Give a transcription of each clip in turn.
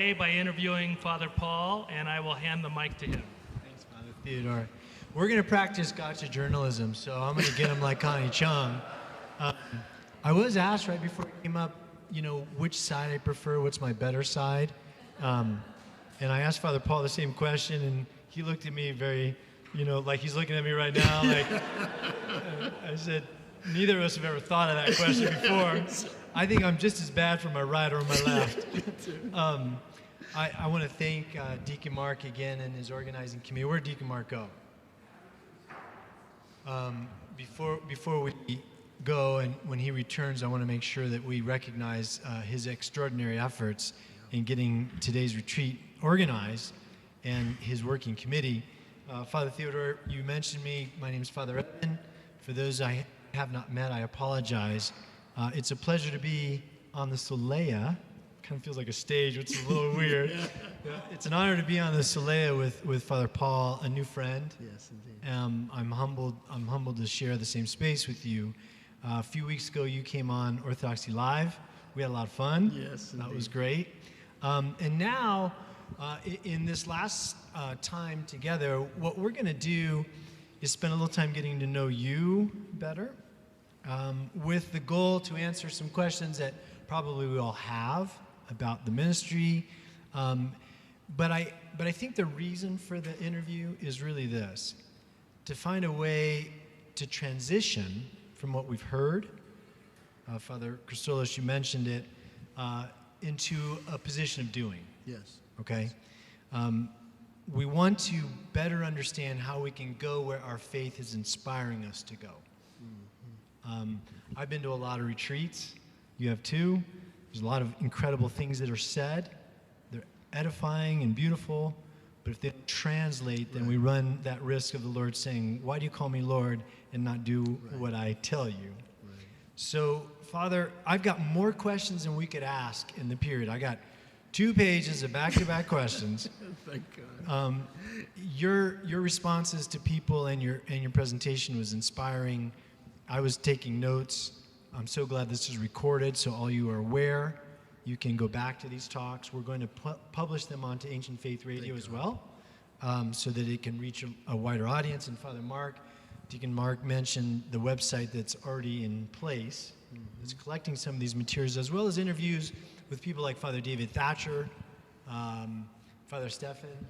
by interviewing Father Paul, and I will hand the mic to him. Thanks, Father Theodore. We're going to practice gotcha journalism, so I'm going to get him like Connie Chung. I was asked right before I came up, which side I prefer, what's my better side. And I asked Father Paul the same question, and he looked at me very, like he's looking at me right now. Like I said, neither of us have ever thought of that question before. I think I'm just as bad for my right or my left. I want to thank Deacon Mark again and his organizing committee. Where'd Deacon Mark go? Before we go, and when he returns, I want to make sure that we recognize his extraordinary efforts in getting today's retreat organized and his working committee. Father Theodore, you mentioned me. My name is Father Edmund. For those I have not met, I apologize. It's a pleasure to be on the Solea. Kind of feels like a stage, which is a little weird. It's an honor to be on the Solea with Father Paul, a new friend. Yes, indeed. I'm humbled to share the same space with you. A few weeks ago, you came on Orthodoxy Live. We had a lot of fun. Yes, that indeed. was great. And now, in this last time together, what we're going to do is spend a little time getting to know you better, with the goal to answer some questions that probably we all have about the ministry. But I think the reason for the interview is really this: to find a way to transition from what we've heard, Father Christolos, you mentioned it, into a position of doing. Yes. Okay? We want to better understand how we can go where our faith is inspiring us to go. I've been to a lot of retreats. You have too. There's a lot of incredible things that are said. They're edifying and beautiful, but if they don't translate, then we run that risk of the Lord saying, "Why do you call me Lord and not do what I tell you?" Right. So, Father, I've got more questions than we could ask in the period. I got 2 pages of back-to-back questions. Thank God. Your responses to people and your presentation was inspiring. I was taking notes. I'm so glad this is recorded, so all you are aware. You can go back to these talks. We're going to publish them onto Ancient Faith Radio as well, so that it can reach a wider audience. And Father Mark, Deacon Mark mentioned the website that's already in place. It's collecting some of these materials, as well as interviews with people like Father David Thatcher, Father Stephan.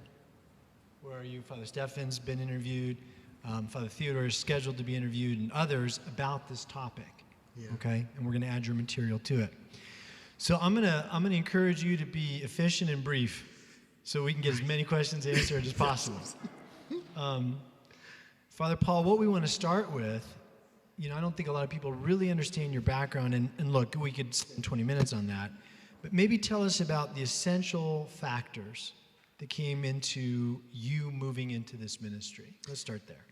Where are you? Father Stephan's been interviewed. Father Theodore is scheduled to be interviewed, and others about this topic. Yeah. Okay, and we're going to add your material to it. So I'm gonna encourage you to be efficient and brief, so we can get as many questions answered as possible. Father Paul, what we want to start with, I don't think a lot of people really understand your background, and look, we could spend 20 minutes on that, but maybe tell us about the essential factors that came into you moving into this ministry. Let's start there.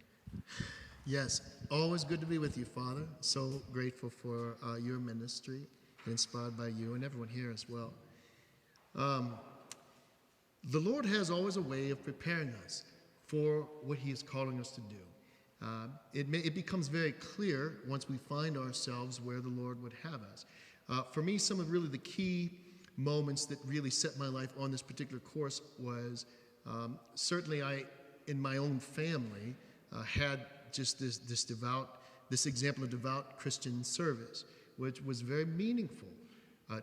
Yes, always good to be with you, Father. So grateful for your ministry, inspired by you and everyone here as well. The Lord has always a way of preparing us for what he is calling us to do. It becomes very clear once we find ourselves where the Lord would have us. For me, some of really the key moments that really set my life on this particular course was certainly in my own family, had just this example of devout Christian service, which was very meaningful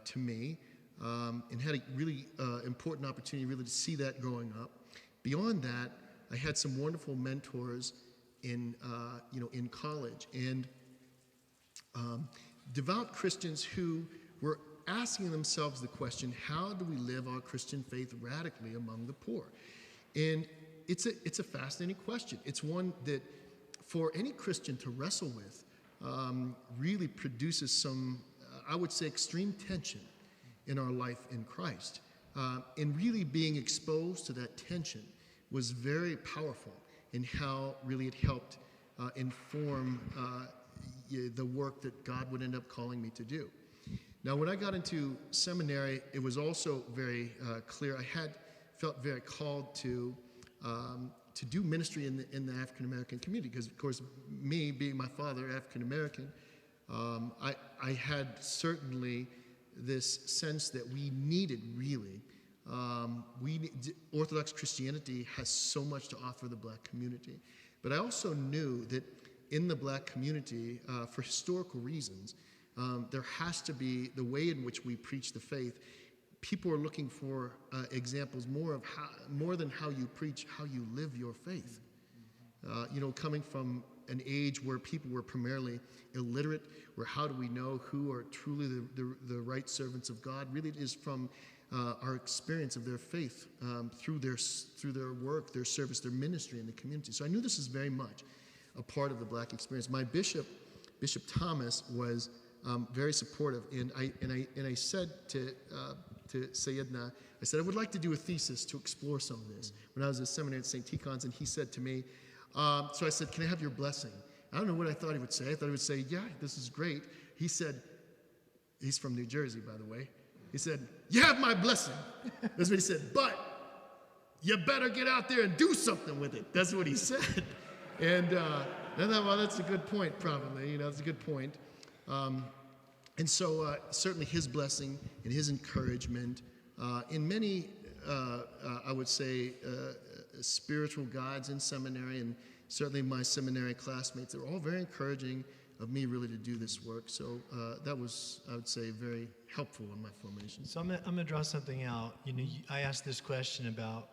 to me, and had a really important opportunity really to see that growing up. Beyond that, I had some wonderful mentors in college, and devout Christians who were asking themselves the question, how do we live our Christian faith radically among the poor? And it's a fascinating question. It's one that for any Christian to wrestle with really produces some, I would say, extreme tension in our life in Christ. And really being exposed to that tension was very powerful in how really it helped inform the work that God would end up calling me to do. Now, when I got into seminary, it was also very clear. I felt very called to do ministry in the African American community, because, of course, me being my father African American, I had certainly this sense that we needed really Orthodox Christianity has so much to offer the black community. But I also knew that in the black community, for historical reasons, there has to be the way in which we preach the faith. People are looking for examples more than how you preach, how you live your faith. Coming from an age where people were primarily illiterate, where how do we know who are truly the right servants of God? Really, it is from our experience of their faith through their work, their service, their ministry in the community. So I knew this is very much a part of the black experience. My bishop, Bishop Thomas, was very supportive, and I said to Sayedna, I said I would like to do a thesis to explore some of this. When I was at seminary at St. Tikhon's, and he said to me, so I said, can I have your blessing? I don't know what I thought he would say. I thought he would say, yeah, this is great. He said, he's from New Jersey, by the way. He said, you have my blessing. That's what he said. But you better get out there and do something with it. That's what he said. And I thought, well, that's a good point, probably. That's a good point. And so certainly his blessing and his encouragement in many, I would say, spiritual guides in seminary, and certainly my seminary classmates, they were all very encouraging of me really to do this work. So that was, I would say, very helpful in my formation. So I'm going to draw something out. I asked this question about,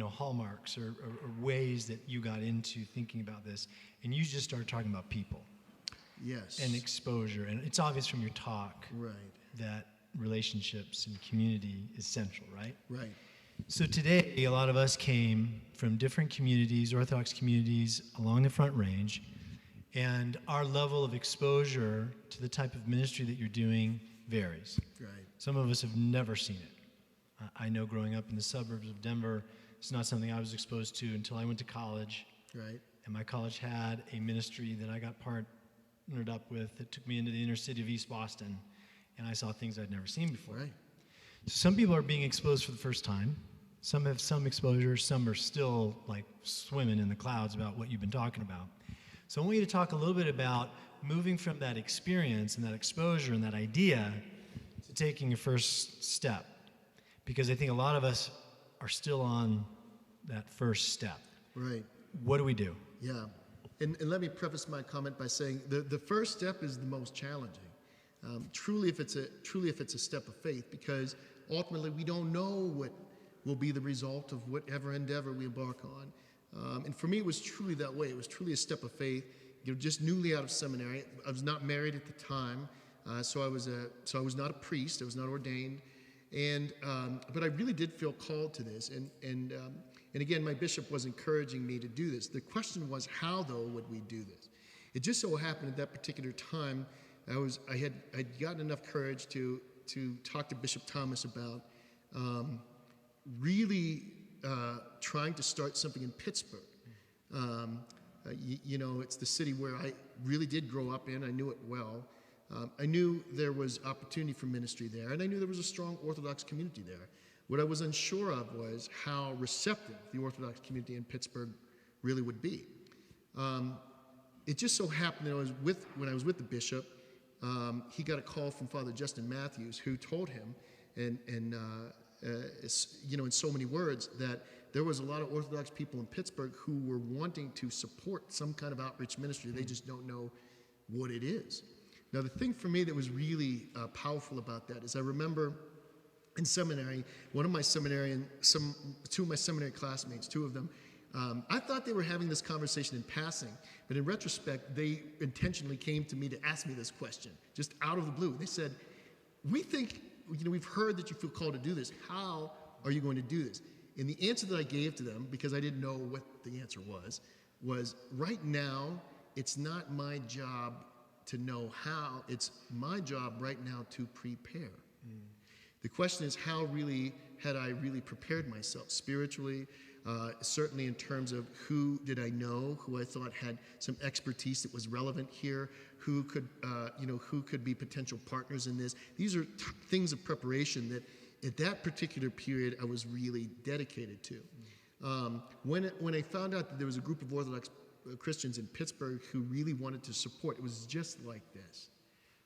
hallmarks or ways that you got into thinking about this, and you just started talking about people. Yes. And exposure. And it's obvious from your talk that relationships and community is central, right? Right. So today, a lot of us came from different communities, Orthodox communities along the Front Range, and our level of exposure to the type of ministry that you're doing varies. Right. Some of us have never seen it. I know growing up in the suburbs of Denver, it's not something I was exposed to until I went to college. Right. And my college had a ministry that I got partnered up with that took me into the inner city of East Boston, and I saw things I'd never seen before. Right. So some people are being exposed for the first time. Some have some exposure. Some are still like swimming in the clouds about what you've been talking about. So I want you to talk a little bit about moving from that experience and that exposure and that idea to taking your first step, because I think a lot of us are still on that first step. Right. What do we do? Yeah. And let me preface my comment by saying the first step is the most challenging. Truly, if it's a step of faith, because ultimately we don't know what will be the result of whatever endeavor we embark on. And for me, it was truly that way. It was truly a step of faith. Just newly out of seminary. I was not married at the time, so I was not a priest. I was not ordained, but I really did feel called to this. And again, my bishop was encouraging me to do this. The question was, how though would we do this? It just so happened at that particular time, I'd gotten enough courage to talk to Bishop Thomas about really trying to start something in Pittsburgh. It's the city where I really did grow up in. I knew it well. I knew there was opportunity for ministry there, and I knew there was a strong Orthodox community there. What I was unsure of was how receptive the Orthodox community in Pittsburgh really would be. It just so happened that when I was with the bishop, he got a call from Father Justin Matthews, who told him, in so many words, that there was a lot of Orthodox people in Pittsburgh who were wanting to support some kind of outreach ministry. They just don't know what it is. Now, the thing for me that was really powerful about that is I remember in seminary, two of my seminary classmates, two of them, I thought they were having this conversation in passing, but in retrospect, they intentionally came to me to ask me this question, just out of the blue. They said, we've heard that you feel called to do this. How are you going to do this? And the answer that I gave to them, because I didn't know what the answer was right now, it's not my job to know how. It's my job right now to prepare. The question is, how really had I really prepared myself spiritually, certainly in terms of who did I know, who I thought had some expertise that was relevant here, who could be potential partners in this. These are things of preparation that at that particular period I was really dedicated to. When I found out that there was a group of Orthodox Christians in Pittsburgh who really wanted to support, it was just like this,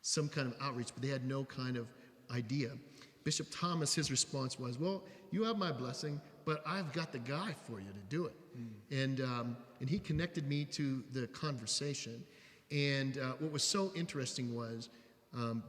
some kind of outreach, but they had no kind of idea. Bishop Thomas, his response was, well, you have my blessing, but I've got the guy for you to do it. And he connected me to the conversation. And what was so interesting was,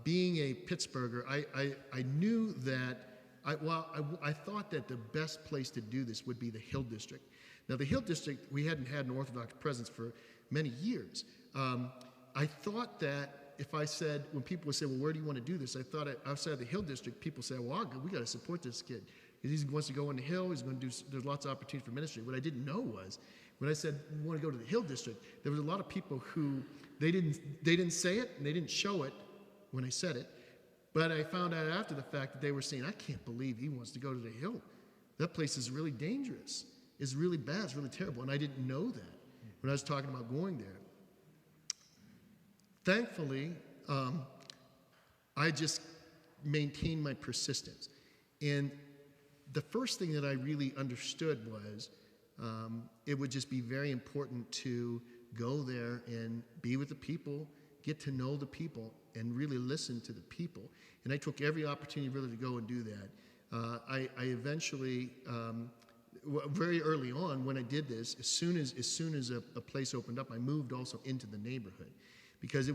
being a Pittsburgher, I knew that, I thought that the best place to do this would be the Hill District. Now, the Hill District, we hadn't had an Orthodox presence for many years. I thought that if I said, when people would say, well, where do you want to do this? I thought outside the Hill District, people say, well, we got to support this kid. Because he wants to go on the Hill, he's going to do, there's lots of opportunity for ministry. What I didn't know was, when I said, we want to go to the Hill District, there was a lot of people who, they didn't say it, and they didn't show it when I said it. But I found out after the fact that they were saying, I can't believe he wants to go to the Hill. That place is really dangerous. It's really bad. It's really terrible. And I didn't know that when I was talking about going there. Thankfully, I just maintained my persistence. And the first thing that I really understood was it would just be very important to go there and be with the people, get to know the people, and really listen to the people. And I took every opportunity really to go and do that. I eventually, very early on when I did this, as soon as a place opened up, I moved also into the neighborhood. Because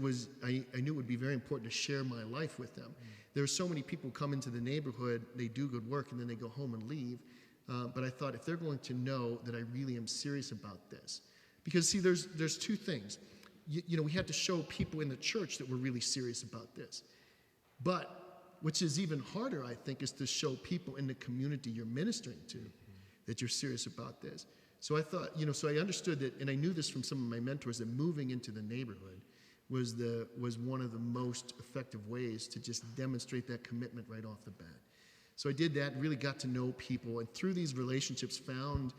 I knew it would be very important to share my life with them. There are so many people who come into the neighborhood, they do good work, and then they go home and leave. But I thought, if they're going to know that I really am serious about this, because see, there's two things. You know, we had to show people in the church that we're really serious about this. But which is even harder, I think, is to show people in the community you're ministering to that you're serious about this. So I thought, so I understood that, and I knew this from some of my mentors, that moving into the neighborhood was one of the most effective ways to just demonstrate that commitment right off the bat. So I did that, really got to know people, and through these relationships found,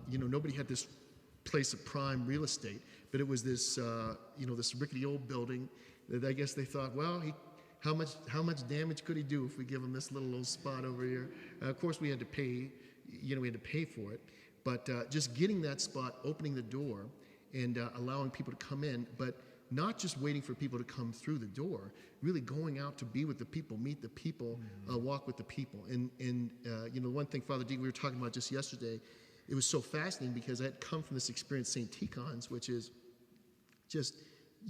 nobody had this place of prime real estate, but it was this, this rickety old building that I guess they thought, well, how much damage could he do if we give him this little old spot over here? Of course, we had to pay, for it, but just getting that spot, opening the door, and allowing people to come in, but not just waiting for people to come through the door, really going out to be with the people, meet the people, walk with the people. And one thing, Father D, we were talking about just yesterday, it was so fascinating because I had come from this experience, St. Tikhon's, which is just,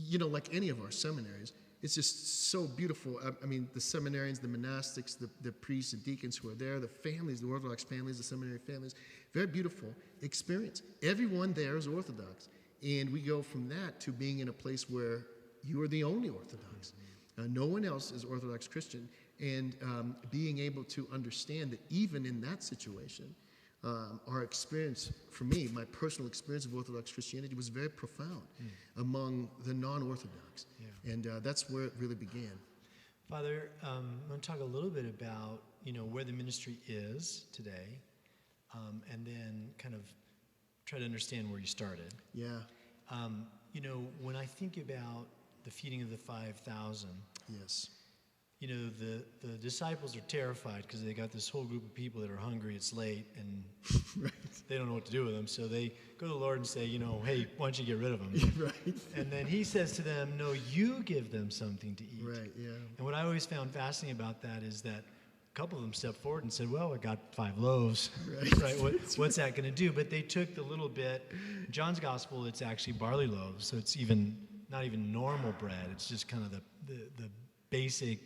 like any of our seminaries, it's just so beautiful. I mean, the seminarians, the monastics, the priests and deacons who are there, the families, the Orthodox families, the seminary families, very beautiful experience. Everyone there is Orthodox. And we go from that to being in a place where you are the only Orthodox. No one else is Orthodox Christian. And being able to understand that even in that situation, our experience, for me, my personal experience of Orthodox Christianity was very profound among the non-Orthodox. Yeah. And that's where it really began. Father, I'm going to talk a little bit about, where the ministry is today, and then kind of try to understand where you started. Yeah. When I think about the feeding of the 5,000, yes, the disciples are terrified because they got this whole group of people that are hungry, it's late, and right. They don't know what to do with them. So they go to the Lord and say, hey, why don't you get rid of them? Right. And then he says to them, no, you give them something to eat. Right, yeah. And what I always found fascinating about that is that a couple of them stepped forward and said, well, I got 5 loaves. Right? What's that going to do? But they took the little bit. In John's gospel, it's actually barley loaves. So it's not even normal bread. It's just kind of the basic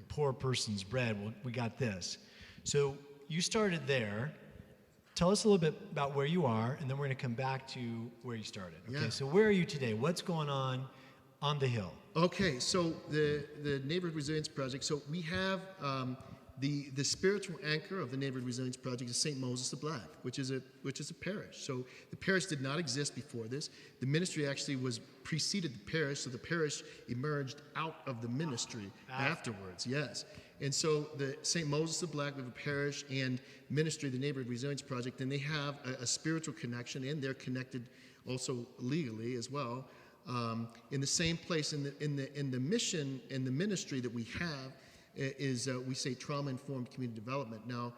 poor person's bread. Well, we got this. So you started there. Tell us a little bit about where you are, and then we're going to come back to where you started. Okay, yeah. So where are you today? What's going on the Hill? Okay, so the Neighborhood Resilience Project. So we have the spiritual anchor of the Neighborhood Resilience Project is St. Moses the Black, which is a parish. So the parish did not exist before this. The ministry actually preceded the parish, so the parish emerged out of the ministry afterwards. Yes. And so the St. Moses the Black, we have a parish and ministry, the Neighborhood Resilience Project, and they have a spiritual connection, and they're connected also legally as well. In the same place, in the mission and the ministry that we have is we say trauma-informed community development. Now,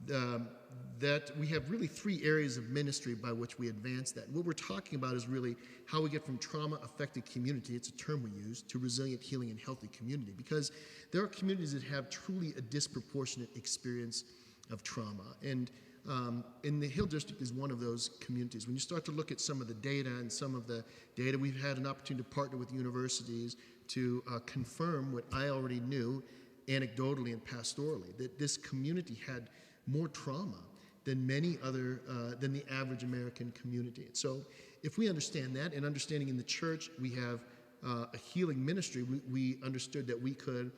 that we have really three areas of ministry by which we advance that. What we're talking about is really how we get from trauma-affected community, it's a term we use, to resilient, healing, and healthy community. Because there are communities that have truly a disproportionate experience of trauma. And the Hill District is one of those communities. When you start to look at some of the data and some of the data, we've had an opportunity to partner with universities to confirm what I already knew anecdotally and pastorally, that this community had more trauma than many other, than the average American community. And so if we understand that, and understanding in the church we have a healing ministry, we understood that we could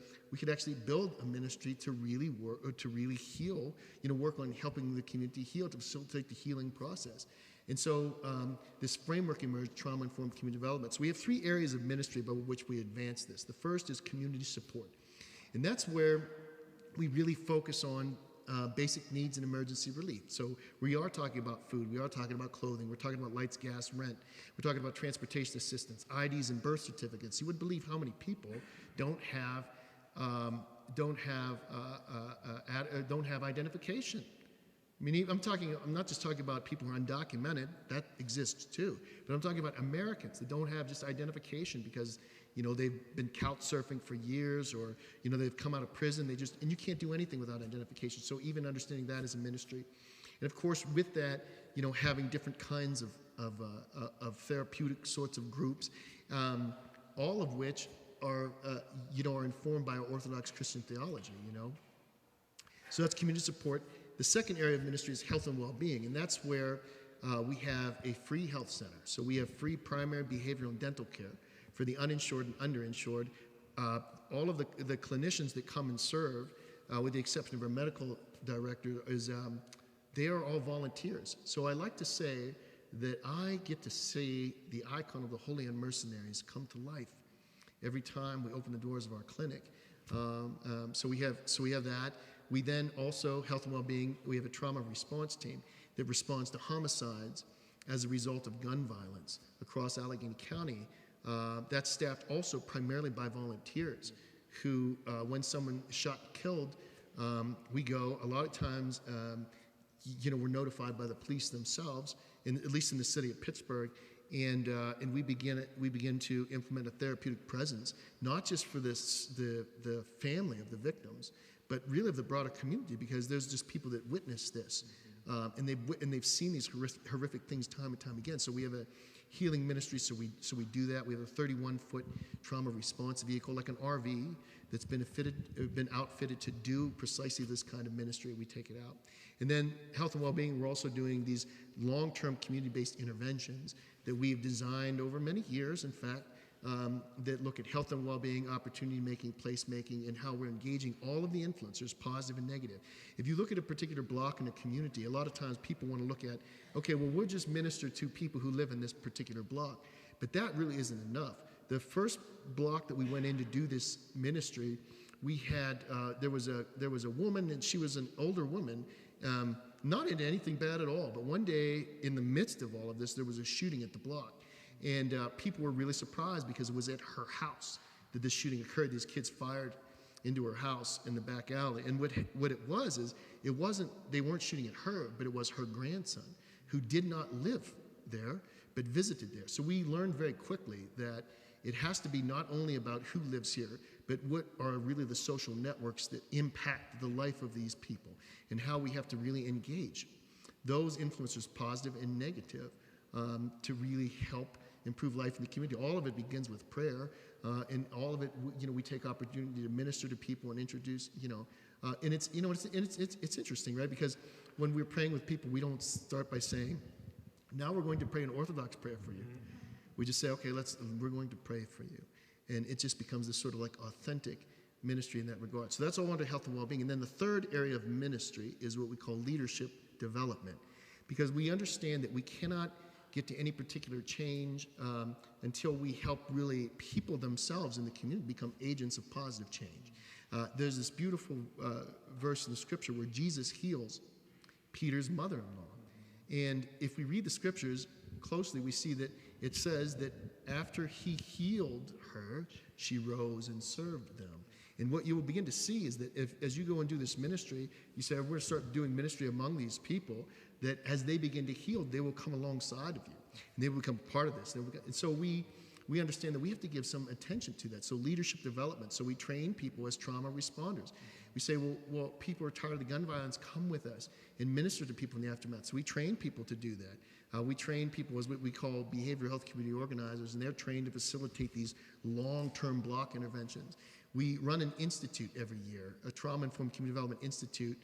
actually build a ministry to really work, or to really heal, work on helping the community heal, to facilitate the healing process. And so this framework emerged, trauma-informed community development. So we have three areas of ministry by which we advance this. The first is community support. And that's where we really focus on basic needs and emergency relief. So we are talking about food, we are talking about clothing, we're talking about lights, gas, rent, we're talking about transportation assistance, IDs and birth certificates. You wouldn't believe how many people don't have identification. I mean, I'm not just talking about people who are undocumented, that exists too, but I'm talking about Americans that don't have just identification because they've been couch surfing for years, or they've come out of prison. And you can't do anything without identification. So even understanding that as a ministry, and of course with that, having different kinds of therapeutic sorts of groups, all of which are informed by our Orthodox Christian theology. So that's community support. The second area of ministry is health and well-being, and that's where we have a free health center. So we have free primary behavioral and dental care for the uninsured and underinsured. All of the clinicians that come and serve, with the exception of our medical director, they are all volunteers. So I like to say that I get to see the icon of the Holy and Mercenaries come to life every time we open the doors of our clinic. So we have that. We then also, health and well-being, we have a trauma response team that responds to homicides as a result of gun violence across Allegheny County. That's staffed also primarily by volunteers who, when someone is shot and killed, we go, a lot of times, we're notified by the police themselves, at least in the city of Pittsburgh, and we begin to implement a therapeutic presence, not just for the family of the victims, but really of the broader community, because there's just people that witness this, and they've seen these horrific things time and time again. So we have a healing ministry, so we do that. We have a 31-foot trauma response vehicle, like an RV, that's been outfitted to do precisely this kind of ministry. We take it out. And then health and well-being, we're also doing these long-term community-based interventions that we've designed over many years, in fact, that look at health and well-being, opportunity making, place making, and how we're engaging all of the influencers, positive and negative. If you look at a particular block in a community, a lot of times people want to look at, okay, well, we'll just minister to people who live in this particular block. But that really isn't enough. The first block that we went in to do this ministry, we had, there was a woman, and she was an older woman, not into anything bad at all, but one day, in the midst of all of this, there was a shooting at the block. And people were really surprised because it was at her house that this shooting occurred. These kids fired into her house in the back alley. And what it was is, they weren't shooting at her, but it was her grandson, who did not live there, but visited there. So we learned very quickly that it has to be not only about who lives here, but what are really the social networks that impact the life of these people, and how we have to really engage those influencers, positive and negative, to really help improve life in the community. All of it begins with prayer, and all of it, we take opportunity to minister to people and introduce, and it's interesting, right? Because when we're praying with people, we don't start by saying, now we're going to pray an Orthodox prayer for you. We just say, okay, we're going to pray for you. And it just becomes this sort of like authentic ministry in that regard. So that's all under health and well-being. And then the third area of ministry is what we call leadership development, because we understand that we cannot get to any particular change until we help really people themselves in the community become agents of positive change. There's this beautiful verse in the scripture where Jesus heals Peter's mother-in-law. And if we read the scriptures closely, we see that it says that after he healed her, she rose and served them. And what you will begin to see is that as you go and do this ministry, you say, we're going to start doing ministry among these people, that as they begin to heal, they will come alongside of you. And they will become part of this. And so we understand that we have to give some attention to that. So leadership development. So we train people as trauma responders. We say, well, people are tired of the gun violence. Come with us and minister to people in the aftermath. So we train people to do that. We train people as what we call behavioral health community organizers, and they're trained to facilitate these long-term block interventions. We run an institute every year, a Trauma-Informed Community Development Institute.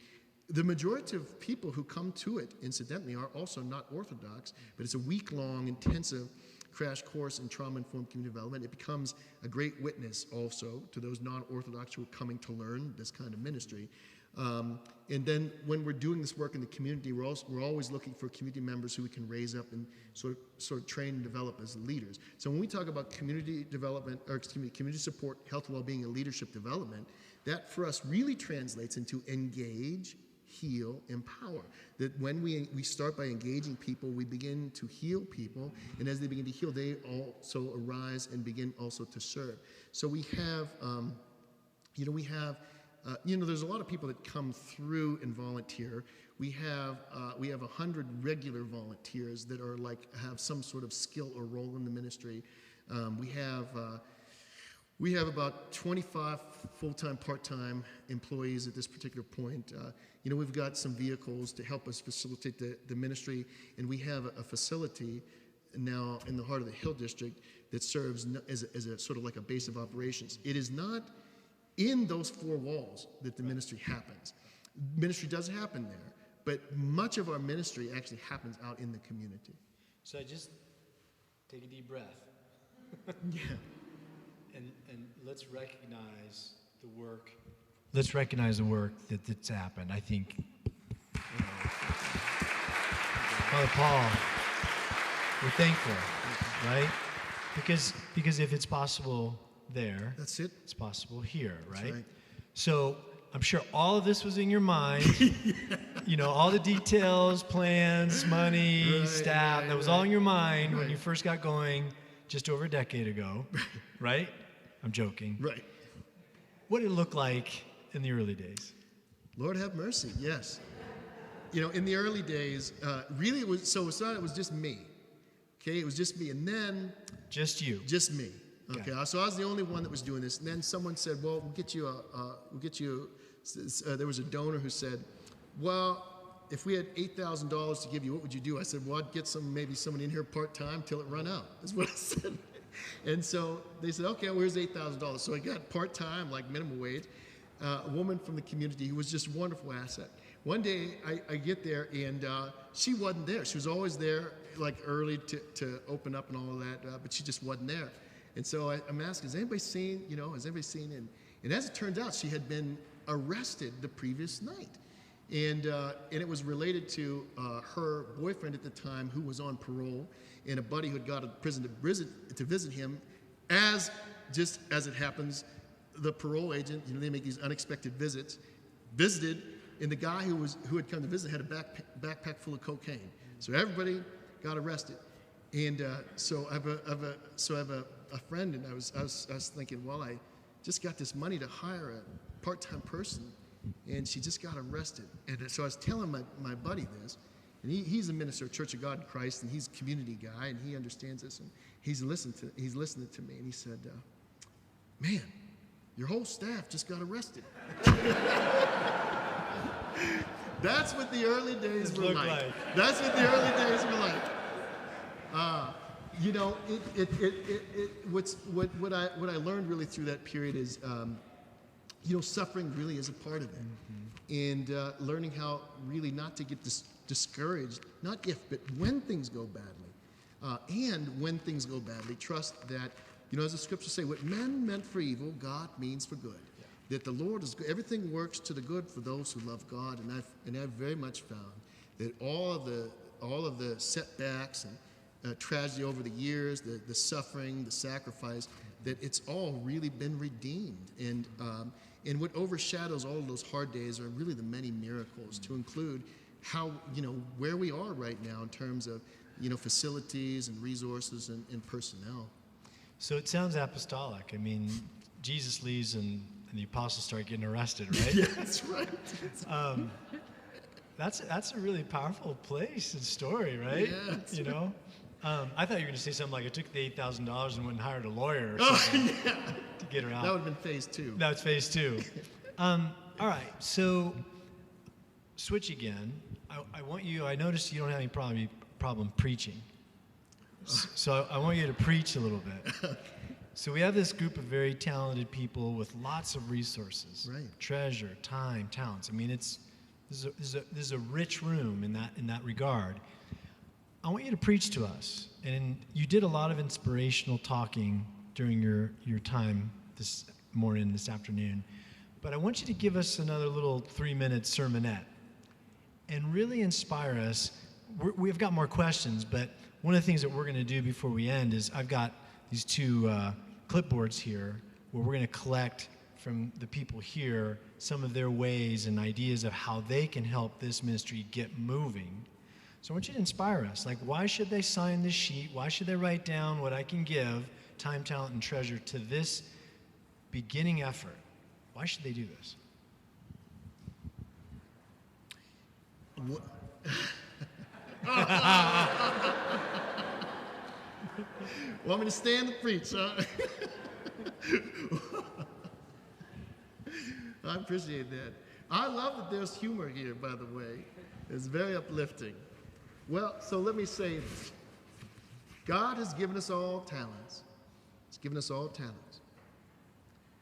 The majority of people who come to it, incidentally, are also not Orthodox, but it's a week-long intensive crash course in trauma-informed community development. It becomes a great witness also to those non-Orthodox who are coming to learn this kind of ministry. And then when we're doing this work in the community, we're always looking for community members who we can raise up and sort of train and develop as leaders. So when we talk about community development, or excuse me, community support, health and well-being, and leadership development, that for us really translates into engage, heal, empower. That when we start by engaging people, we begin to heal people, and as they begin to heal, they also arise and begin also to serve. So we have, there's a lot of people that come through and volunteer. We have 100 regular volunteers that are have some sort of skill or role in the ministry. We have about 25 full-time, part-time employees at this particular point. We've got some vehicles to help us facilitate the ministry, and we have a facility now in the heart of the Hill District that serves as a sort of like a base of operations. It is not in those four walls that the ministry happens. Ministry does happen there, but much of our ministry actually happens out in the community. So I just take a deep breath. Yeah. And let's recognize the work. Let's recognize the work that's happened. I think, Father Paul, we're thankful, right? Because if it's possible there, that's it. It's possible here, right? That's right. So I'm sure all of this was in your mind. Yeah. All the details, plans, money, staff. That was all in your mind when you first got going just over a decade ago, right? I'm joking. Right. What did it look like in the early days? Lord have mercy, yes. In the early days, really it was just me. Okay, it was just me. And then... Just you. Just me. Okay, so I was the only one that was doing this. And then someone said, well, we'll get you there was a donor who said, well, if we had $8,000 to give you, what would you do? I said, well, I'd get maybe someone in here part-time till it run out. That's what I said. And so they said, okay, well, here's $8,000. So I got part-time, like minimum wage, a woman from the community who was just a wonderful asset. One day I get there and she wasn't there. She was always there like early to open up and all of that, but she just wasn't there. And so I'm asking, has anybody seen? And as it turns out, she had been arrested the previous night. And it was related to her boyfriend at the time who was on parole, and a buddy who had got to prison to visit him. As it happens, the parole agent, they make these unexpected visits, visited, and the guy who had come to visit had a backpack full of cocaine. So everybody got arrested. And so I have a friend, and I was thinking, well, I just got this money to hire a part-time person, and she just got arrested. And so I was telling my buddy this, and he's a minister of Church of God in Christ, and he's a community guy, and he understands this, and he's listening to me, and he said, man, your whole staff just got arrested. That's what the early days were like. That's what the early days were like. What I learned really through that period is, suffering really is a part of it. Mm-hmm. And learning how really not to get discouraged, not if, but when things go badly. And when things go badly, trust that, as the scriptures say, what men meant for evil, God means for good. Yeah. That the Lord is good. Everything works to the good for those who love God. And I've very much found that all of the setbacks and tragedy over the years, the suffering, the sacrifice, that it's all really been redeemed. And what overshadows all of those hard days are really the many miracles, to include how, where we are right now in terms of, facilities and resources and personnel. So it sounds apostolic. I mean, Jesus leaves an the apostles start getting arrested, right? Yeah, that's right. That's a really powerful place and story, right? Yeah, you know, I thought you were going to say something like, I took the $8,000 and went and hired a lawyer or something to get her out. That would have been phase 2. That's phase 2. All right, so switch again. I noticed you don't have any problem preaching. So I want you to preach a little bit. So we have this group of very talented people with lots of resources, right? Treasure, time, talents. I mean, this is a rich room in that regard. I want you to preach to us, and you did a lot of inspirational talking during your time this morning, this afternoon. But I want you to give us another little 3-minute sermonette and really inspire us. We've got more questions, but one of the things that we're going to do before we end is I've got these 2 clipboards here where we're going to collect from the people here some of their ways and ideas of how they can help this ministry get moving. So I want you to inspire us. Like, why should they sign this sheet? Why should they write down what I can give, time, talent, and treasure, to this beginning effort? Why should they do this? Want me to stand and preach, huh? I appreciate that. I love that there's humor here, by the way. It's very uplifting. Well, so let me say this. God has given us all talents. He's given us all talents.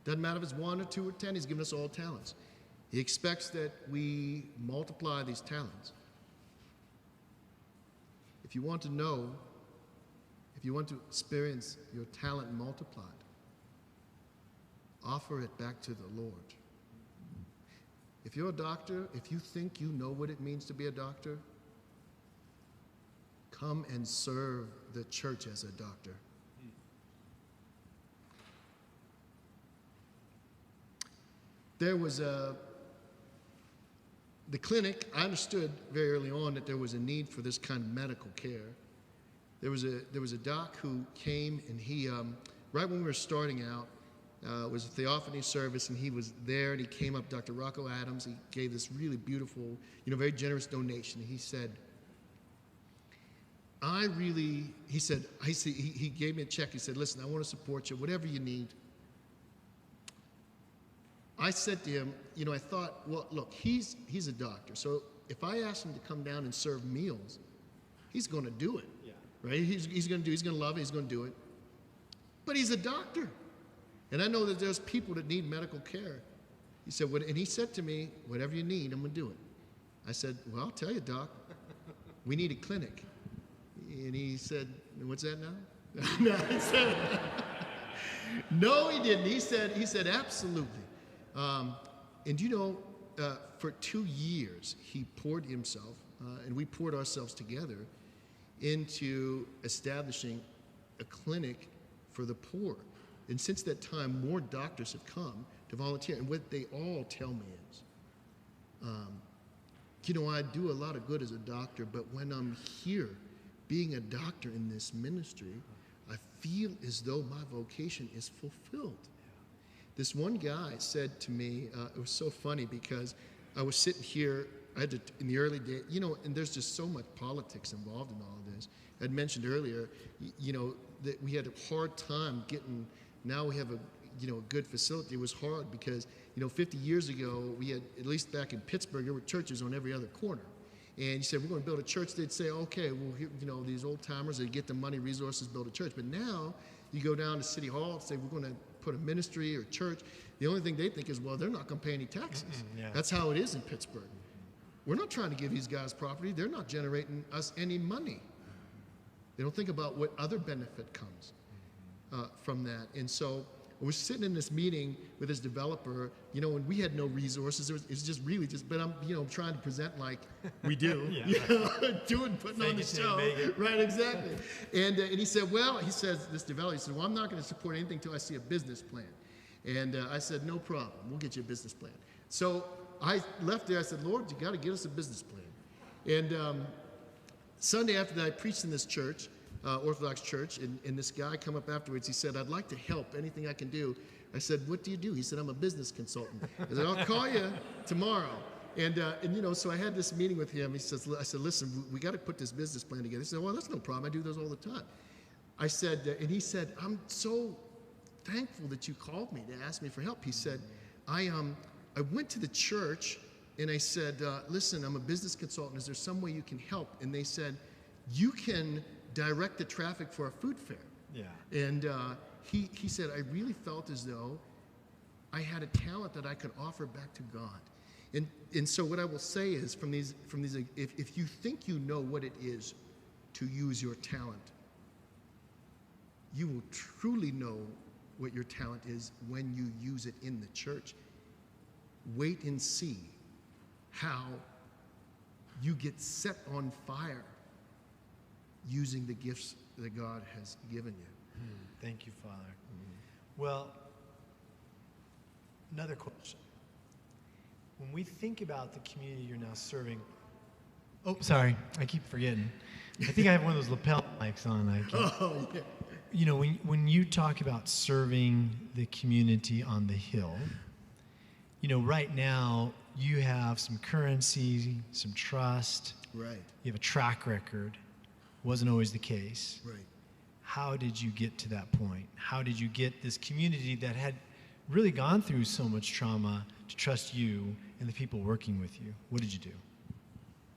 Doesn't matter if it's 1 or 2 or 10, He's given us all talents. He expects that we multiply these talents. If you want to know, if you want to experience your talent multiplied, offer it back to the Lord. If you're a doctor, if you think you know what it means to be a doctor, come and serve the church as a doctor. There was the clinic. I understood very early on that there was a need for this kind of medical care. There was a doc who came, and he, right when we were starting out, it was a theophany service, and he was there, and he came up, Dr. Rocco Adams. He gave this really beautiful, very generous donation. He said, he gave me a check. He said, listen, I want to support you, whatever you need. I said to him, I thought, well, look, he's a doctor. So if I ask him to come down and serve meals, he's going to do it, right? He's going to love it. He's going to do it. But he's a doctor. And I know that there's people that need medical care. He said, and he said to me, whatever you need, I'm going to do it. I said, well, I'll tell you, Doc, we need a clinic. And he said, what's that now? No, he didn't. He said, absolutely. And for 2 years, he poured himself, and we poured ourselves together into establishing a clinic for the poor. And since that time, more doctors have come to volunteer. And what they all tell me is, I do a lot of good as a doctor, but when I'm here being a doctor in this ministry, I feel as though my vocation is fulfilled. This one guy said to me, it was so funny because I was sitting here, in the early days, and there's just so much politics involved in all of this. I'd mentioned earlier, that we had a hard time getting, now we have a good facility. It was hard because, 50 years ago, we had, at least back in Pittsburgh, there were churches on every other corner. And you said, we're going to build a church. They'd say, okay, well, here, these old timers, they get the money, resources, build a church. But now you go down to City Hall and say, we're going to put a ministry or church. The only thing they think is, well, they're not going to pay any taxes. Yeah. That's how it is in Pittsburgh. We're not trying to give these guys property. They're not generating us any money. They don't think about what other benefit comes from that. And so I was sitting in this meeting with this developer, and we had no resources. It's just really but I'm, trying to present like we do, putting on the show. Right, exactly. And he said, this developer, he said, well, I'm not going to support anything until I see a business plan. And I said, no problem. We'll get you a business plan. So I left there. I said, Lord, you got to get us a business plan. And Sunday after that, I preached in this church, Orthodox church, and this guy come up afterwards. He said, I'd like to help anything I can do I said, what do you do? He said, I'm a business consultant. I said, I'll call you tomorrow. And you know, so I had this meeting with him. I said, listen, we got to put this business plan together. He said, well, that's no problem. I do those all the time. I said, and he said, I'm so thankful that you called me to ask me for help. He said, I went to the church and I said, listen, I'm a business consultant. Is there some way you can help? And they said, you can direct the traffic for a food fair. Yeah. And he said, I really felt as though I had a talent that I could offer back to God. And so what I will say is from these if you think you know what it is to use your talent, you will truly know what your talent is when you use it in the church. Wait and see how you get set on fire using the gifts that God has given you. Thank you, Father. Well, another question. When we think about the community you're now serving, oh, sorry, I keep forgetting. I think I have one of those lapel mics on. Oh, yeah. You know, when you talk about serving the community on the Hill, you know, right now you have some currency, some trust. Right. You have a track record. Wasn't always the case. Right. How did you get to that point? How did you get this community that had really gone through so much trauma to trust you and the people working with you? What did you do?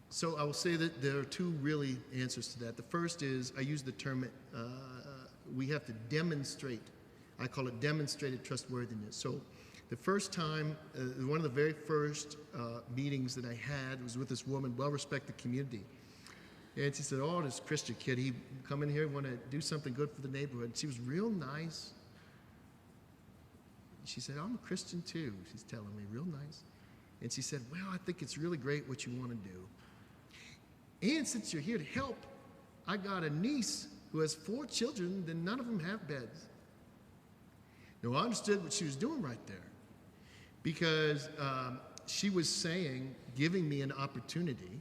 So I will say that there are two really answers to that. The first is I use the term we have to demonstrate. I call it demonstrated trustworthiness. So the first time, one of the very first meetings that I had was with this woman, well-respected community. And she said, oh, this Christian kid, he come in here, want to do something good for the neighborhood. And she was real nice. She said, I'm a Christian too, she's telling me, real nice. And she said, well, I think it's really great what you want to do. And since you're here to help, I got a niece who has 4 children, then none of them have beds. Now, I understood what she was doing right there because she was saying, giving me an opportunity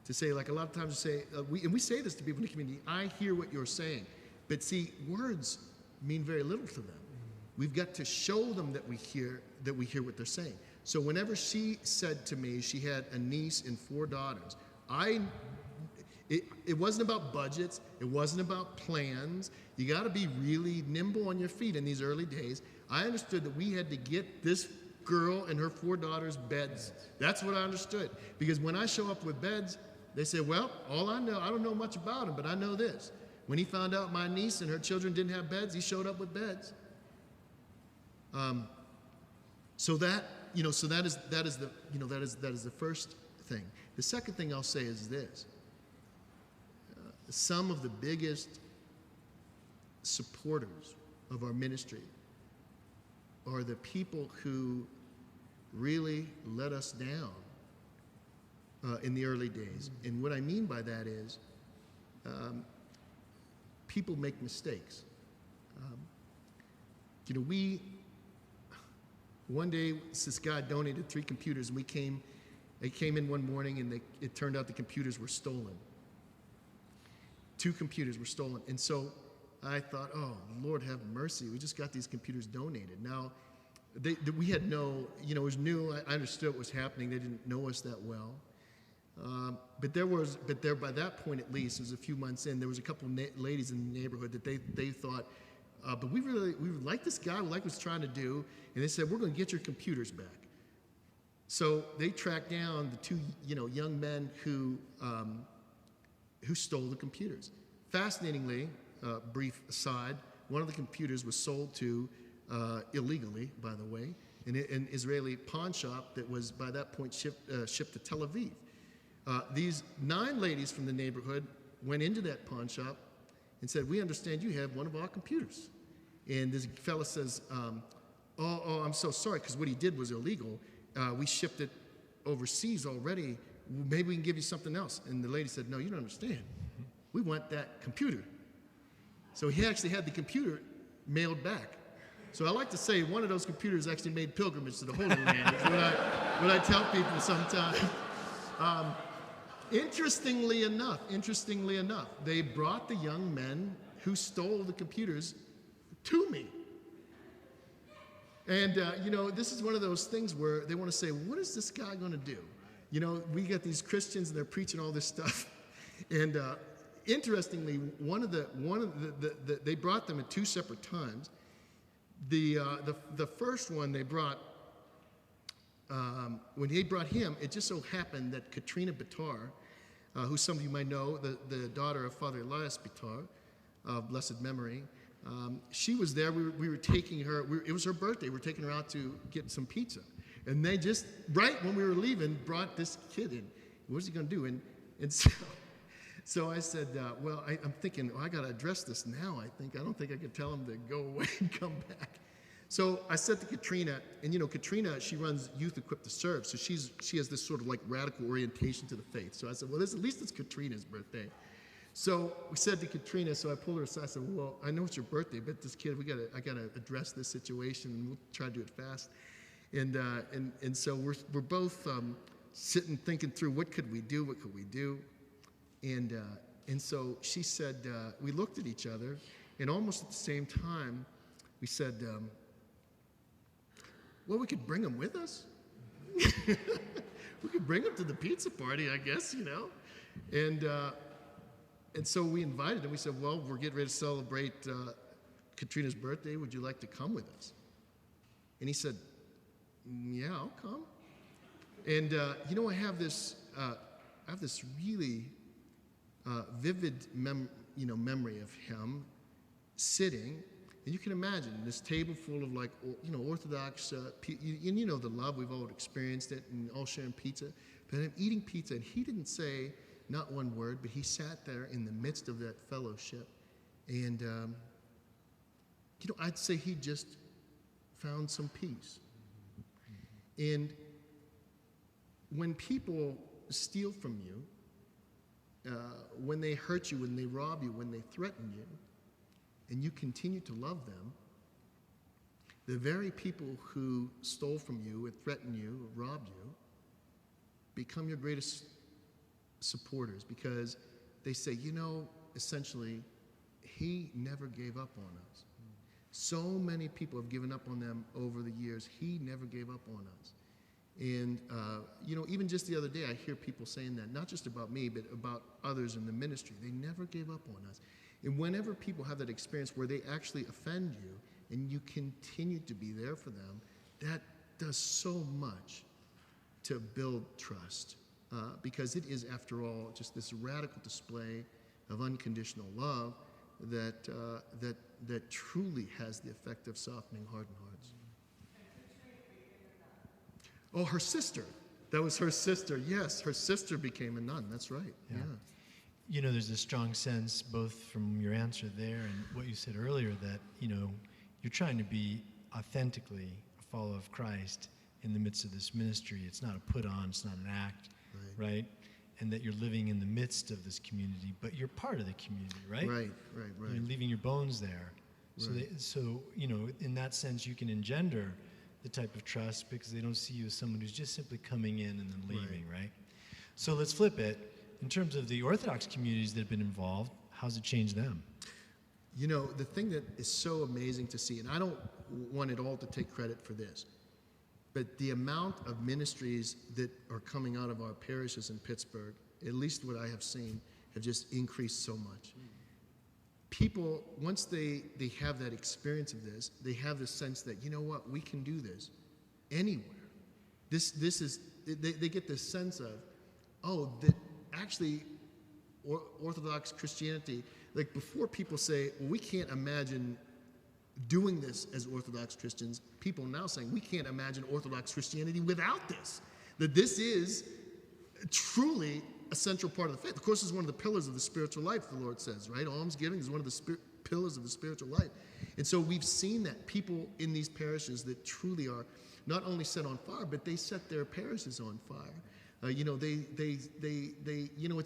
to say, like a lot of times we say, and we say this to people in the community, I hear what you're saying. But see, words mean very little to them. We've got to show them that we hear what they're saying. So whenever she said to me she had a niece and 4 daughters, it wasn't about budgets. It wasn't about plans. You got to be really nimble on your feet in these early days. I understood that we had to get this girl and her 4 daughters beds. That's what I understood. Because when I show up with beds, they say, well, all I know, I don't know much about him, but I know this. When he found out my niece and her children didn't have beds, he showed up with beds. So that is the first thing. The second thing I'll say is this. Some of the biggest supporters of our ministry are the people who really let us down in the early days. And what I mean by that is people make mistakes. One day this guy donated 3 computers, and they came in one morning, and it turned out the computers were stolen. 2 computers were stolen. And so I thought, oh, Lord have mercy. We just got these computers donated. Now, we had no, it was new. I understood what was happening. They didn't know us that well. But by that point at least, it was a few months in, there was a couple ladies in the neighborhood that they thought, but we like this guy, we like what he's trying to do. And they said, we're going to get your computers back. So they tracked down the 2, young men who stole the computers. Fascinatingly, brief aside, one of the computers was sold to, illegally, by the way, in an Israeli pawn shop that was, by that point, shipped to Tel Aviv. These 9 ladies from the neighborhood went into that pawn shop and said, we understand you have one of our computers. And this fella says, oh, I'm so sorry, because what he did was illegal. We shipped it overseas already. Maybe we can give you something else. And the lady said, no, you don't understand. We want that computer. So he actually had the computer mailed back. So I like to say one of those computers actually made pilgrimage to the Holy Land. Is what I tell people sometimes. Interestingly enough, they brought the young men who stole the computers to me. And, this is one of those things where they want to say, what is this guy going to do? We got these Christians and they're preaching all this stuff. And interestingly, they brought them at two separate times. The first one they brought, when they brought him, it just so happened that Katrina Bitar, who some of you might know, the daughter of Father Elias Bitar, of blessed memory, she was there. We were taking her, it was her birthday. We were taking her out to get some pizza. And they just, right when we were leaving, brought this kid in. What's he going to do? And so I said, I'm thinking, I got to address this now, I think. I don't think I could tell him to go away and come back. So I said to Katrina, and Katrina, she runs Youth Equipped to Serve, so she has this sort of like radical orientation to the faith. So I said, at least it's Katrina's birthday. So we said to Katrina, so I pulled her aside, I said, well, I know it's your birthday, but this kid, I gotta address this situation, and we'll try to do it fast. And so we're both sitting thinking through what could we do, and so she said, we looked at each other, and almost at the same time, we said, we could bring him with us. We could bring him to the pizza party, I guess, And so we invited him. We said, we're getting ready to celebrate Katrina's birthday. Would you like to come with us? And he said, yeah, I'll come. And, I have this really vivid memory of him sitting. And you can imagine this table full of Orthodox, and the love, we've all experienced it, and all sharing pizza. But I'm eating pizza, and he didn't say not one word, but he sat there in the midst of that fellowship. And, I'd say he just found some peace. And when people steal from you, when they hurt you, when they rob you, when they threaten you, and you continue to love them, the very people who stole from you and threatened you or robbed you become your greatest supporters, because they say, essentially, he never gave up on us. So many people have given up on them over the years. He never gave up on us. And, even just the other day, I hear people saying that, not just about me, but about others in the ministry. They never gave up on us. And whenever people have that experience where they actually offend you and you continue to be there for them, that does so much to build trust. Because it is, after all, just this radical display of unconditional love that truly has the effect of softening hardened hearts. Oh, her sister. That was her sister. Yes, her sister became a nun. That's right. Yeah. There's a strong sense, both from your answer there and what you said earlier, that, you're trying to be authentically a follower of Christ in the midst of this ministry. It's not a put on, it's not an act. Right? And that you're living in the midst of this community, but you're part of the community, right? Right. You're leaving your bones there. Right. So in that sense, you can engender the type of trust because they don't see you as someone who's just simply coming in and then leaving, right? So let's flip it. In terms of the Orthodox communities that have been involved, how's it changed them? The thing that is so amazing to see, and I don't want it all to take credit for this, but the amount of ministries that are coming out of our parishes in Pittsburgh, at least what I have seen, have just increased so much. People, once they have that experience of this, they have this sense that, we can do this anywhere. They get this sense of, that actually Orthodox Christianity, like before people say, we can't imagine doing this as Orthodox Christians, people now saying we can't imagine Orthodox Christianity without this. That this is truly a central part of the faith. Of course, it's one of the pillars of the spiritual life, the Lord says, right? Almsgiving is one of the pillars of the spiritual life. And so we've seen that people in these parishes that truly are not only set on fire, but they set their parishes on fire. It's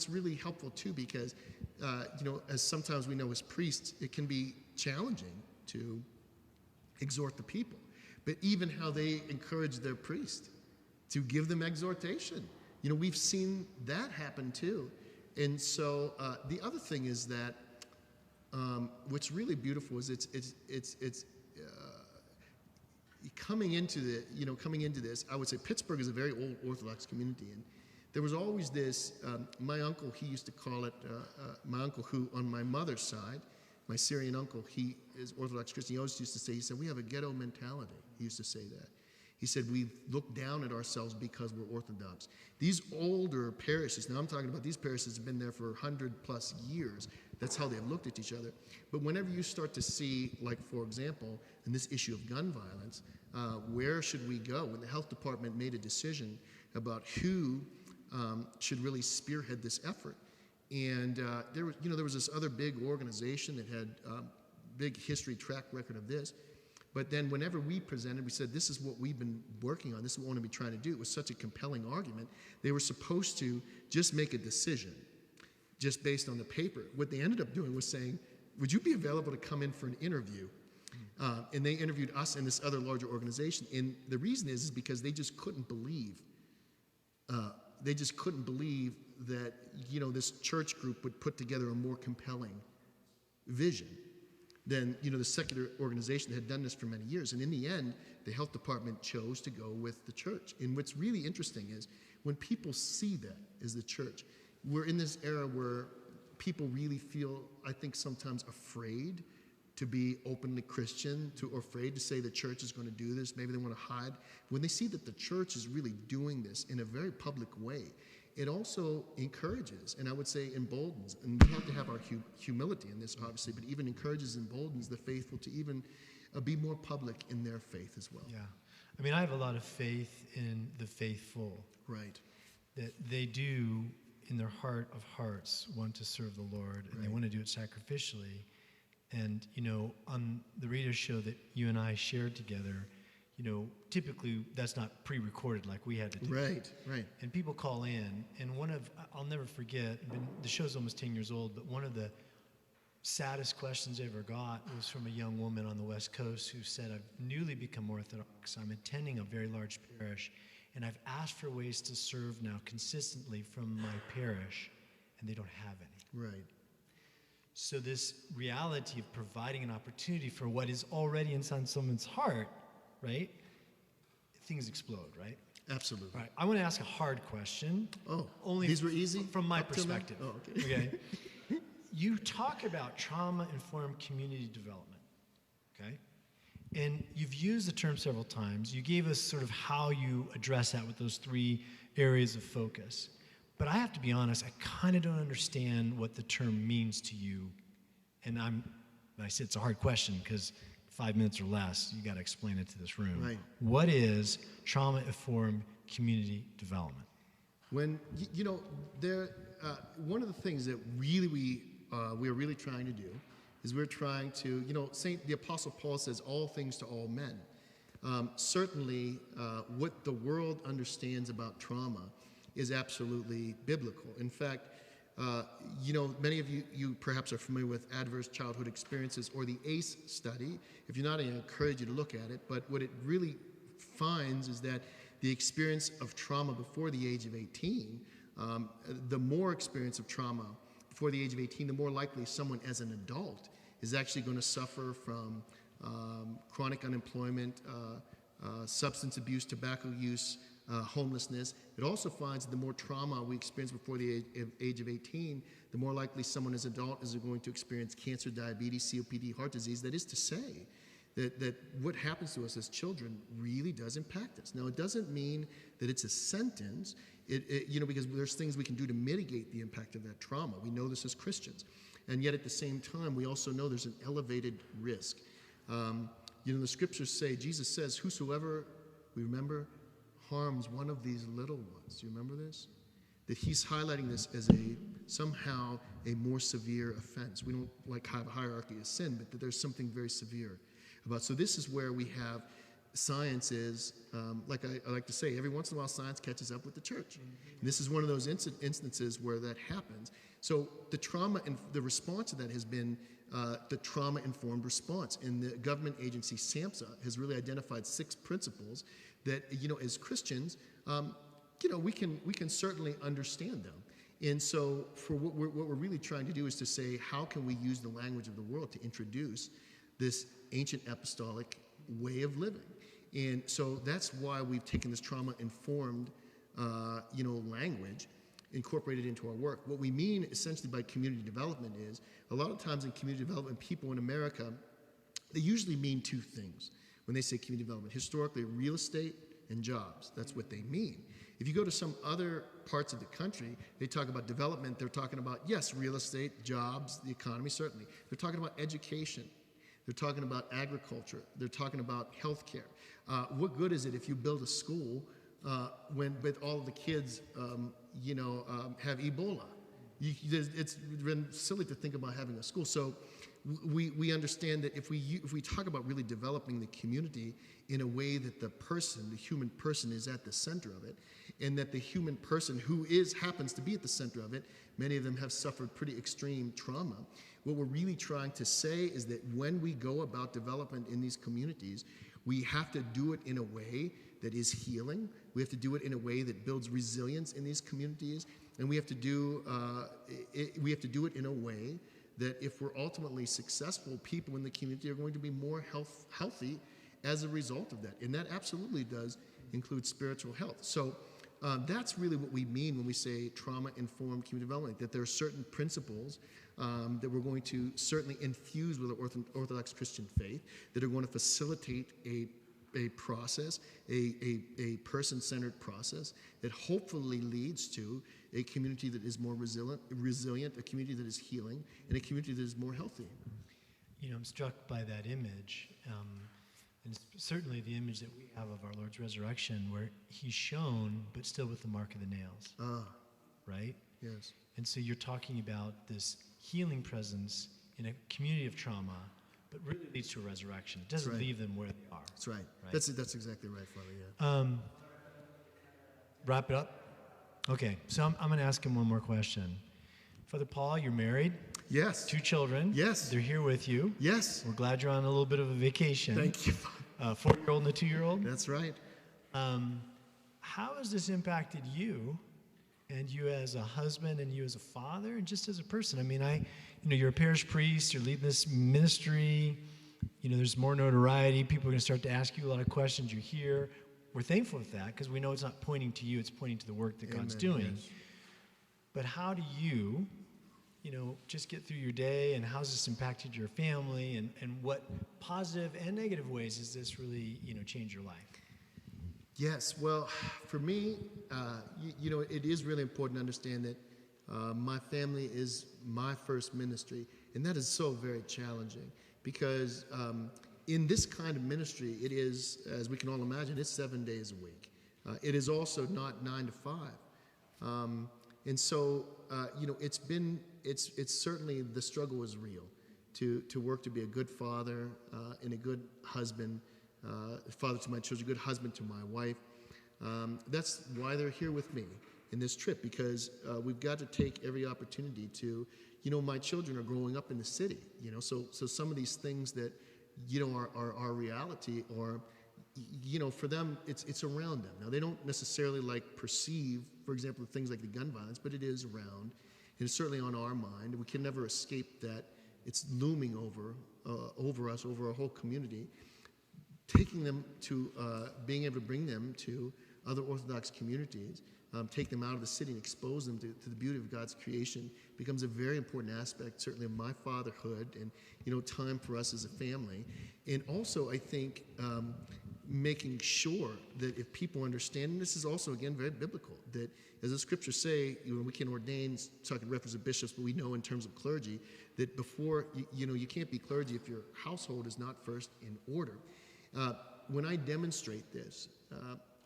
really helpful too because, as sometimes we know as priests, it can be challenging to exhort the people. But even how they encourage their priest to give them exhortation. We've seen that happen too. And so the other thing is that what's really beautiful is coming into this, I would say Pittsburgh is a very old Orthodox community, and there was always this. My uncle, he used to call it. My uncle, who on my mother's side, my Syrian uncle, he is Orthodox Christian. He always used to say, he said, we have a ghetto mentality. He used to say that. He said, we look down at ourselves because we're Orthodox. These older parishes, now I'm talking about these parishes have been there for 100+ years. That's how they've looked at each other. But whenever you start to see, like, for example, in this issue of gun violence, where should we go? When the health department made a decision about who should really spearhead this effort. And there was this other big organization that had big history track record of this. But then whenever we presented, we said, this is what we've been working on. This is what we want to be trying to do. It was such a compelling argument. They were supposed to just make a decision just based on the paper. What they ended up doing was saying, would you be available to come in for an interview? And they interviewed us and this other larger organization. And the reason is because they just couldn't believe that, this church group would put together a more compelling vision than, the secular organization that had done this for many years. And in the end, the health department chose to go with the church. And what's really interesting is when people see that as the church, we're in this era where people really feel, I think, sometimes afraid to be openly Christian, or afraid to say the church is going to do this. Maybe they want to hide. When they see that the church is really doing this in a very public way, it also encourages, and I would say emboldens, and we have to have our humility in this, obviously, but even encourages and emboldens the faithful to even be more public in their faith as well. Yeah. I mean, I have a lot of faith in the faithful. Right. That they do, in their heart of hearts, want to serve the Lord, and they want to do it sacrificially. And, on the radio show that you and I shared together, typically that's not pre-recorded like we had to do. Right. And people call in, and I'll never forget, the show's almost 10 years old, but one of the saddest questions I ever got was from a young woman on the West Coast who said, I've newly become Orthodox, I'm attending a very large parish, and I've asked for ways to serve now consistently from my parish, and they don't have any. Right. So this reality of providing an opportunity for what is already inside someone's heart, right? Things explode, right? Absolutely. Right. I want to ask a hard question. Oh, only these were easy? From my Up till now? perspective. Oh, okay. Okay. You talk about trauma-informed community development, okay? And you've used the term several times. You gave us sort of how you address that with those 3 areas of focus. But I have to be honest, I kind of don't understand what the term means to you. And I said it's a hard question because 5 minutes or less, you got to explain it to this room. Right. What is trauma-informed community development? When, one of the things that really we are really trying to do is we're trying to, the Apostle Paul says all things to all men. Certainly, what the world understands about trauma is absolutely biblical. In fact, many of you perhaps are familiar with adverse childhood experiences or the ACE study. If you're not, I encourage you to look at it. But what it really finds is that the experience of trauma before the age of 18, the more experience of trauma before the age of 18, the more likely someone as an adult is actually going to suffer from chronic unemployment, substance abuse, tobacco use, homelessness. It also finds that the more trauma we experience before the age of 18, the more likely someone as an adult is going to experience cancer, diabetes, COPD, heart disease. That is to say that what happens to us as children really does impact us. Now, it doesn't mean that it's a sentence, because there's things we can do to mitigate the impact of that trauma. We know this as Christians. And yet at the same time, we also know there's an elevated risk. The scriptures say, Jesus says, whosoever, we remember, harms one of these little ones. Do you remember this? That he's highlighting this as somehow a more severe offense. We don't like have a hierarchy of sin, but that there's something very severe about. So this is where we have science is, like I like to say, every once in a while science catches up with the church. And this is one of those instances where that happens. So the trauma and the response to that has been the trauma-informed response. And the government agency SAMHSA has really identified 6 principles that, as Christians, we can certainly understand them. And so for what we're really trying to do is to say, how can we use the language of the world to introduce this ancient apostolic way of living? And so that's why we've taken this trauma-informed, language, incorporated into our work. What we mean essentially by community development is, a lot of times in community development, people in America, they usually mean two things when they say community development. Historically, real estate and jobs. That's what they mean. If you go to some other parts of the country, they talk about development. They're talking about, yes, real estate, jobs, the economy, certainly. They're talking about education. They're talking about agriculture. They're talking about healthcare. What good is it if you build a school when with all of the kids, have Ebola? It's been silly to think about having a school. So we understand that if we talk about really developing the community in a way that the human person is at the center of it, and that the human person who happens to be at the center of it, many of them have suffered pretty extreme trauma. What we're really trying to say is that when we go about development in these communities, we have to do it in a way that is healing. We have to do it in a way that builds resilience in these communities, and we have to do it in a way that if we're ultimately successful, people in the community are going to be more healthy as a result of that. And that absolutely does include spiritual health. So that's really what we mean when we say trauma-informed community development, that there are certain principles that we're going to certainly infuse with our Orthodox Christian faith that are going to facilitate a process, a person-centered process that hopefully leads to a community that is more resilient, a community that is healing, and a community that is more healthy. I'm struck by that image, and certainly the image that we have of our Lord's resurrection, where he's shown, but still with the mark of the nails. Right? Yes. And so you're talking about this healing presence in a community of trauma, but really leads to a resurrection. It doesn't leave them where they are. That's right. That's exactly right, Father, yeah. Wrap it up? Okay, so I'm going to ask him one more question. Father Paul, you're married? Yes. 2 children? Yes. They're here with you? Yes. We're glad you're on a little bit of a vacation. Thank you. 4-year-old and a 2-year-old? That's right. How has this impacted you, and you as a husband, and you as a father, and just as a person? I mean, you're a parish priest, you're leading this ministry, there's more notoriety, people are going to start to ask you a lot of questions. You hear. We're thankful for that, because we know it's not pointing to you, it's pointing to the work that God's doing. Yes. But how do you, just get through your day, and how's this impacted your family, and what positive and negative ways has this really, changed your life? Yes, well, for me, it is really important to understand that my family is my first ministry, and that is so very challenging, because in this kind of ministry, it is, as we can all imagine, it's 7 days a week. It is also not 9 to 5. And so, it's certainly, the struggle is real to work to be a good father and a good husband, father to my children, a good husband to my wife. That's why they're here with me in this trip, because we've got to take every opportunity to, my children are growing up in the city, so some of these things that, are our reality, or, for them, it's around them. Now, they don't necessarily perceive, for example, things like the gun violence, but it is around, and it's certainly on our mind. We can never escape that. It's looming over us, over our whole community. Taking them to, being able to bring them to other Orthodox communities, take them out of the city and expose them to the beauty of God's creation becomes a very important aspect, certainly, of my fatherhood and, time for us as a family. And also, I think, making sure that if people understand, and this is also, again, very biblical, that as the scriptures say, we can ordain, talking reference to bishops, but we know in terms of clergy, that before, you can't be clergy if your household is not first in order. When I demonstrate this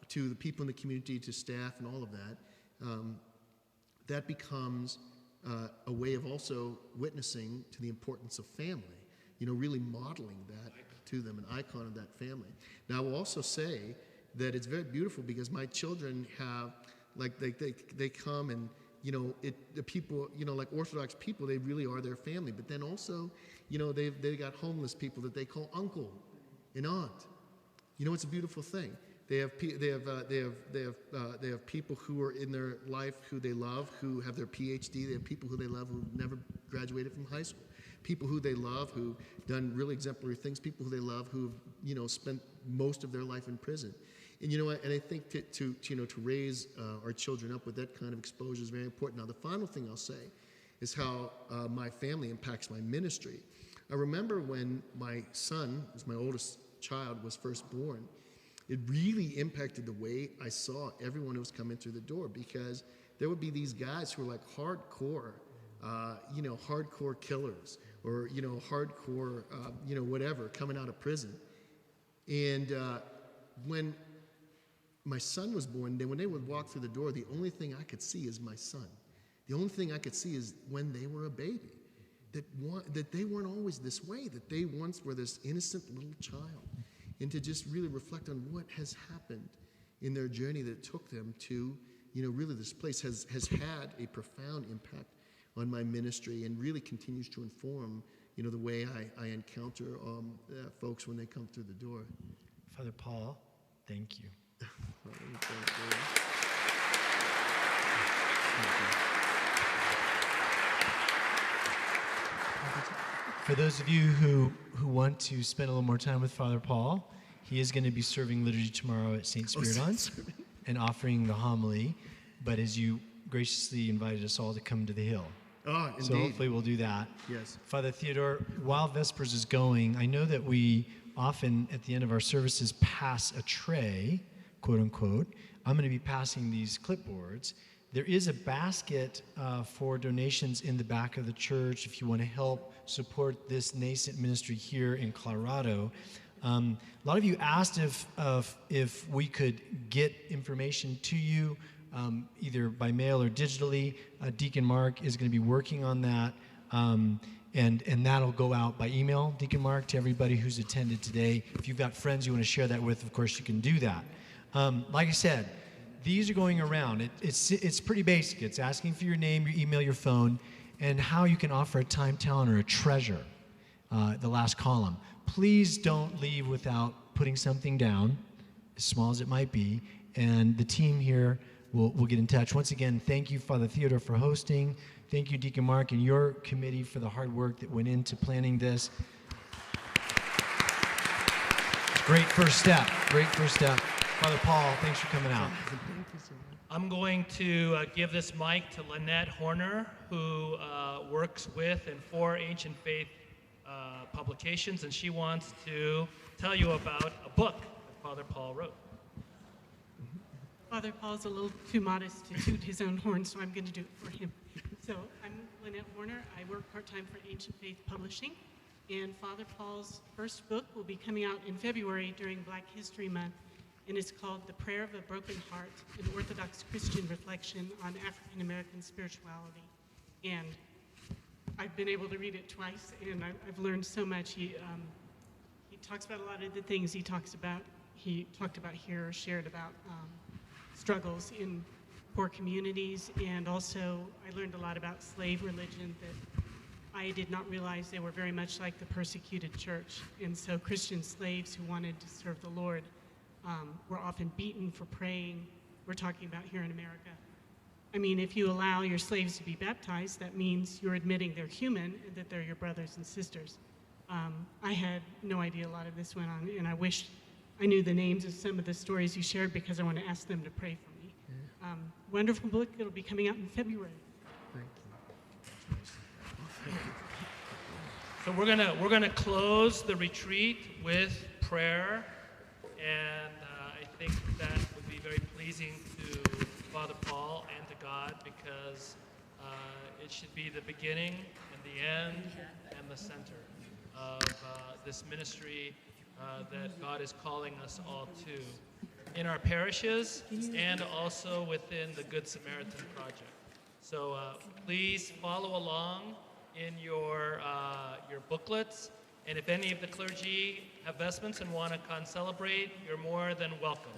to the people in the community, to staff and all of that, that becomes a way of also witnessing to the importance of family, really modeling that to them, an icon of that family. Now, I will also say that it's very beautiful, because my children have, they come and, the people, like Orthodox people, they really are their family. But then also, they've got homeless people that they call uncle and aunt. It's a beautiful thing. They have people who are in their life who they love, who have their PhD. They have people who they love who never graduated from high school. People who they love who've done really exemplary things. People who they love who've spent most of their life in prison. And and I think to raise our children up with that kind of exposure is very important. Now, the final thing I'll say is how my family impacts my ministry. I remember when my son, who's my oldest child, was first born. It really impacted the way I saw everyone who was coming through the door, because there would be these guys who were like hardcore, hardcore killers, or hardcore, whatever, coming out of prison. And when my son was born, then when they would walk through the door, the only thing I could see is my son. The only thing I could see is when they were a baby, that they weren't always this way, that they once were this innocent little child. And to just really reflect on what has happened in their journey that took them to, really this place has had a profound impact on my ministry, and really continues to inform, the way I encounter folks when they come through the door. Father Paul, thank you. For those of you who want to spend a little more time with Father Paul, he is going to be serving liturgy tomorrow at St. Spiridon's and offering the homily, but as you graciously invited us all to come to the Hill. Oh, indeed. So hopefully we'll do that. Yes. Father Theodore, while Vespers is going, I know that we often at the end of our services pass a tray, quote unquote. I'm going to be passing these clipboards. There is a basket for donations in the back of the church if you want to help support this nascent ministry here in Colorado. A lot of you asked if we could get information to you either by mail or digitally. Deacon Mark is going to be working on that, and that'll go out by email, Deacon Mark, to everybody who's attended today. If you've got friends you want to share that with, of course you can do that. Like I said, these are going around. It's pretty basic. It's asking for your name, your email, your phone, and how you can offer a time, talent, or a treasure, the last column. Please don't leave without putting something down, as small as it might be, and the team here will get in touch. Once again, thank you, Father Theodore, for hosting. Thank you, Deacon Mark, and your committee for the hard work that went into planning this. Great first step. Great first step. Father Paul, thanks for coming out. I'm going to give this mic to Lynette Horner, who works with and for Ancient Faith publications, and she wants to tell you about a book that Father Paul wrote. Father Paul's a little too modest to toot his own horn, so I'm going to do it for him. So I'm Lynette Horner. I work part-time for Ancient Faith Publishing, and Father Paul's first book will be coming out in February during Black History Month, and it's called The Prayer of a Broken Heart, an Orthodox Christian Reflection on African American Spirituality. And I've been able to read it twice, and I've learned so much. He talks about a lot of the things he talked about here, or shared about struggles in poor communities, and also I learned a lot about slave religion that I did not realize they were very much like the persecuted church. And so Christian slaves who wanted to serve the Lord were often beaten for praying. We're talking about here in America. I mean, if you allow your slaves to be baptized, that means you're admitting they're human and that they're your brothers and sisters. I had no idea a lot of this went on, and I wish I knew the names of some of the stories you shared, because I want to ask them to pray for me. Wonderful book. It'll be coming out in February. Thank you. So we're gonna close the retreat with prayer, and I think that would be very pleasing to Father Paul and to God, because it should be the beginning and the end and the center of this ministry that God is calling us all to in our parishes and also within the Good Samaritan Project. So please follow along in your booklets, and if any of the clergy have vestments and want to celebrate, you're more than welcome.